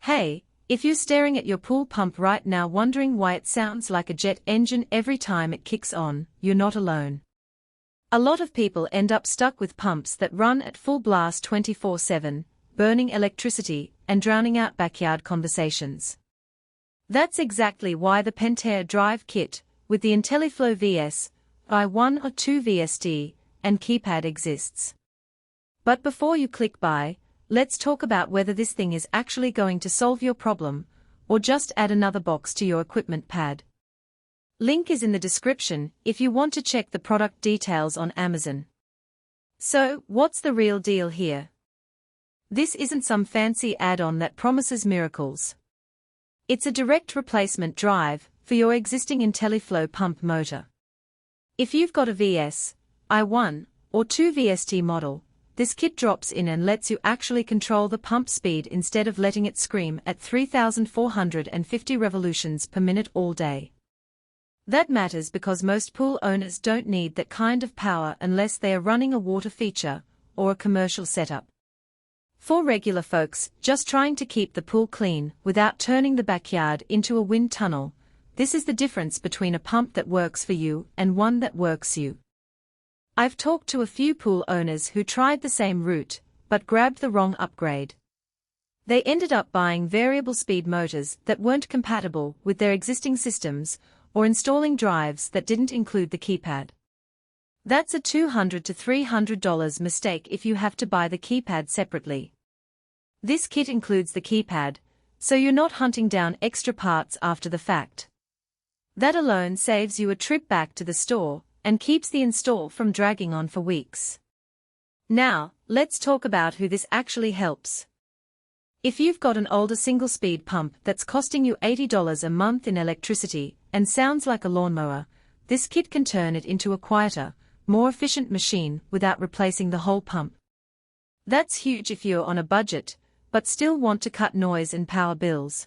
Hey, if you're staring at your pool pump right now wondering why it sounds like a jet engine every time it kicks on, you're not alone. A lot of people end up stuck with pumps that run at full blast 24/7, burning electricity and drowning out backyard conversations. That's exactly why the Pentair Drive Kit, with the IntelliFlo VS, I1 or 2 VST, and Keypad exists. But before you click buy, let's talk about whether this thing is actually going to solve your problem, or just add another box to your equipment pad. Link is in the description if you want to check the product details on Amazon. So, what's the real deal here? This isn't some fancy add-on that promises miracles. It's a direct replacement drive for your existing IntelliFlo pump motor. If you've got a VS, I1, or 2 VST model, this kit drops in and lets you actually control the pump speed instead of letting it scream at 3,450 revolutions per minute all day. That matters because most pool owners don't need that kind of power unless they are running a water feature or a commercial setup. For regular folks just trying to keep the pool clean without turning the backyard into a wind tunnel, this is the difference between a pump that works for you and one that works you. I've talked to a few pool owners who tried the same route, but grabbed the wrong upgrade. They ended up buying variable speed motors that weren't compatible with their existing systems, or installing drives that didn't include the keypad. That's a $200 to $300 mistake if you have to buy the keypad separately. This kit includes the keypad, so you're not hunting down extra parts after the fact. That alone saves you a trip back to the store, and keeps the install from dragging on for weeks. Now, let's talk about who this actually helps. If you've got an older single-speed pump that's costing you $80 a month in electricity and sounds like a lawnmower, this kit can turn it into a quieter, more efficient machine without replacing the whole pump. That's huge if you're on a budget, but still want to cut noise and power bills.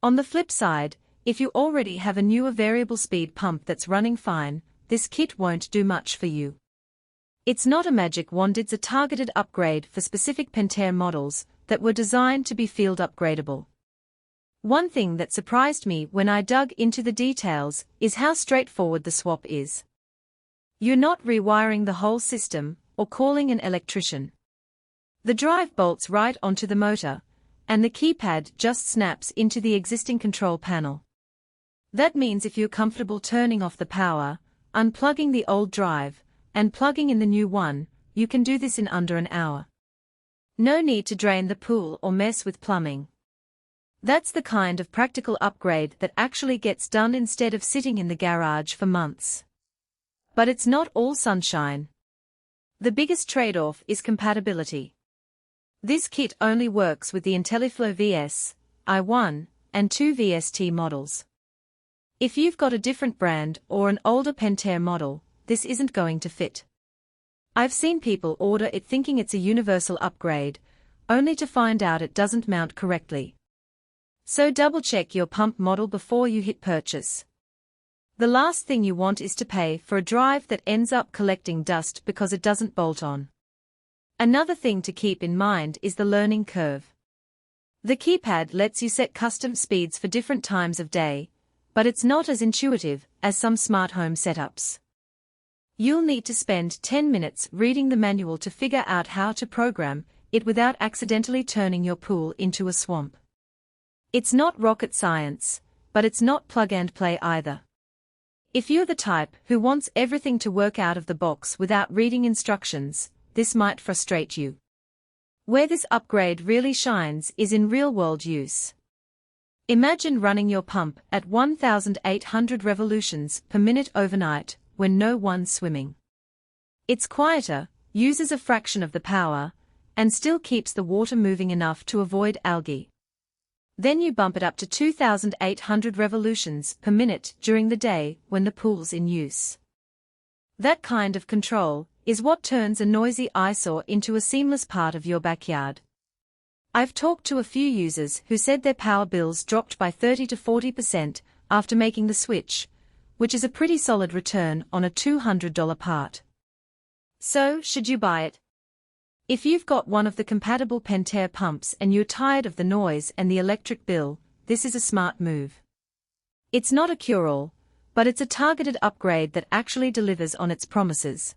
On the flip side, if you already have a newer variable speed pump that's running fine, this kit won't do much for you. It's not a magic wand, it's a targeted upgrade for specific Pentair models that were designed to be field upgradable. One thing that surprised me when I dug into the details is how straightforward the swap is. You're not rewiring the whole system or calling an electrician. The drive bolts right onto the motor, and the keypad just snaps into the existing control panel. That means if you're comfortable turning off the power, unplugging the old drive, and plugging in the new one, you can do this in under an hour. No need to drain the pool or mess with plumbing. That's the kind of practical upgrade that actually gets done instead of sitting in the garage for months. But it's not all sunshine. The biggest trade-off is compatibility. This kit only works with the IntelliFlo VS, I1, and 2 VST models. If you've got a different brand or an older Pentair model, this isn't going to fit. I've seen people order it thinking it's a universal upgrade, only to find out it doesn't mount correctly. So double-check your pump model before you hit purchase. The last thing you want is to pay for a drive that ends up collecting dust because it doesn't bolt on. Another thing to keep in mind is the learning curve. The keypad lets you set custom speeds for different times of day, but it's not as intuitive as some smart home setups. You'll need to spend 10 minutes reading the manual to figure out how to program it without accidentally turning your pool into a swamp. It's not rocket science, but it's not plug and play either. If you're the type who wants everything to work out of the box without reading instructions, this might frustrate you. Where this upgrade really shines is in real-world use. Imagine running your pump at 1,800 revolutions per minute overnight when no one's swimming. It's quieter, uses a fraction of the power, and still keeps the water moving enough to avoid algae. Then you bump it up to 2,800 revolutions per minute during the day when the pool's in use. That kind of control is what turns a noisy eyesore into a seamless part of your backyard. I've talked to a few users who said their power bills dropped by 30 to 40% after making the switch, which is a pretty solid return on a $200 part. So, should you buy it? If you've got one of the compatible Pentair pumps and you're tired of the noise and the electric bill, this is a smart move. It's not a cure-all, but it's a targeted upgrade that actually delivers on its promises.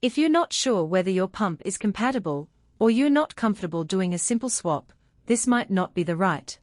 If you're not sure whether your pump is compatible, or you're not comfortable doing a simple swap, this might not be the right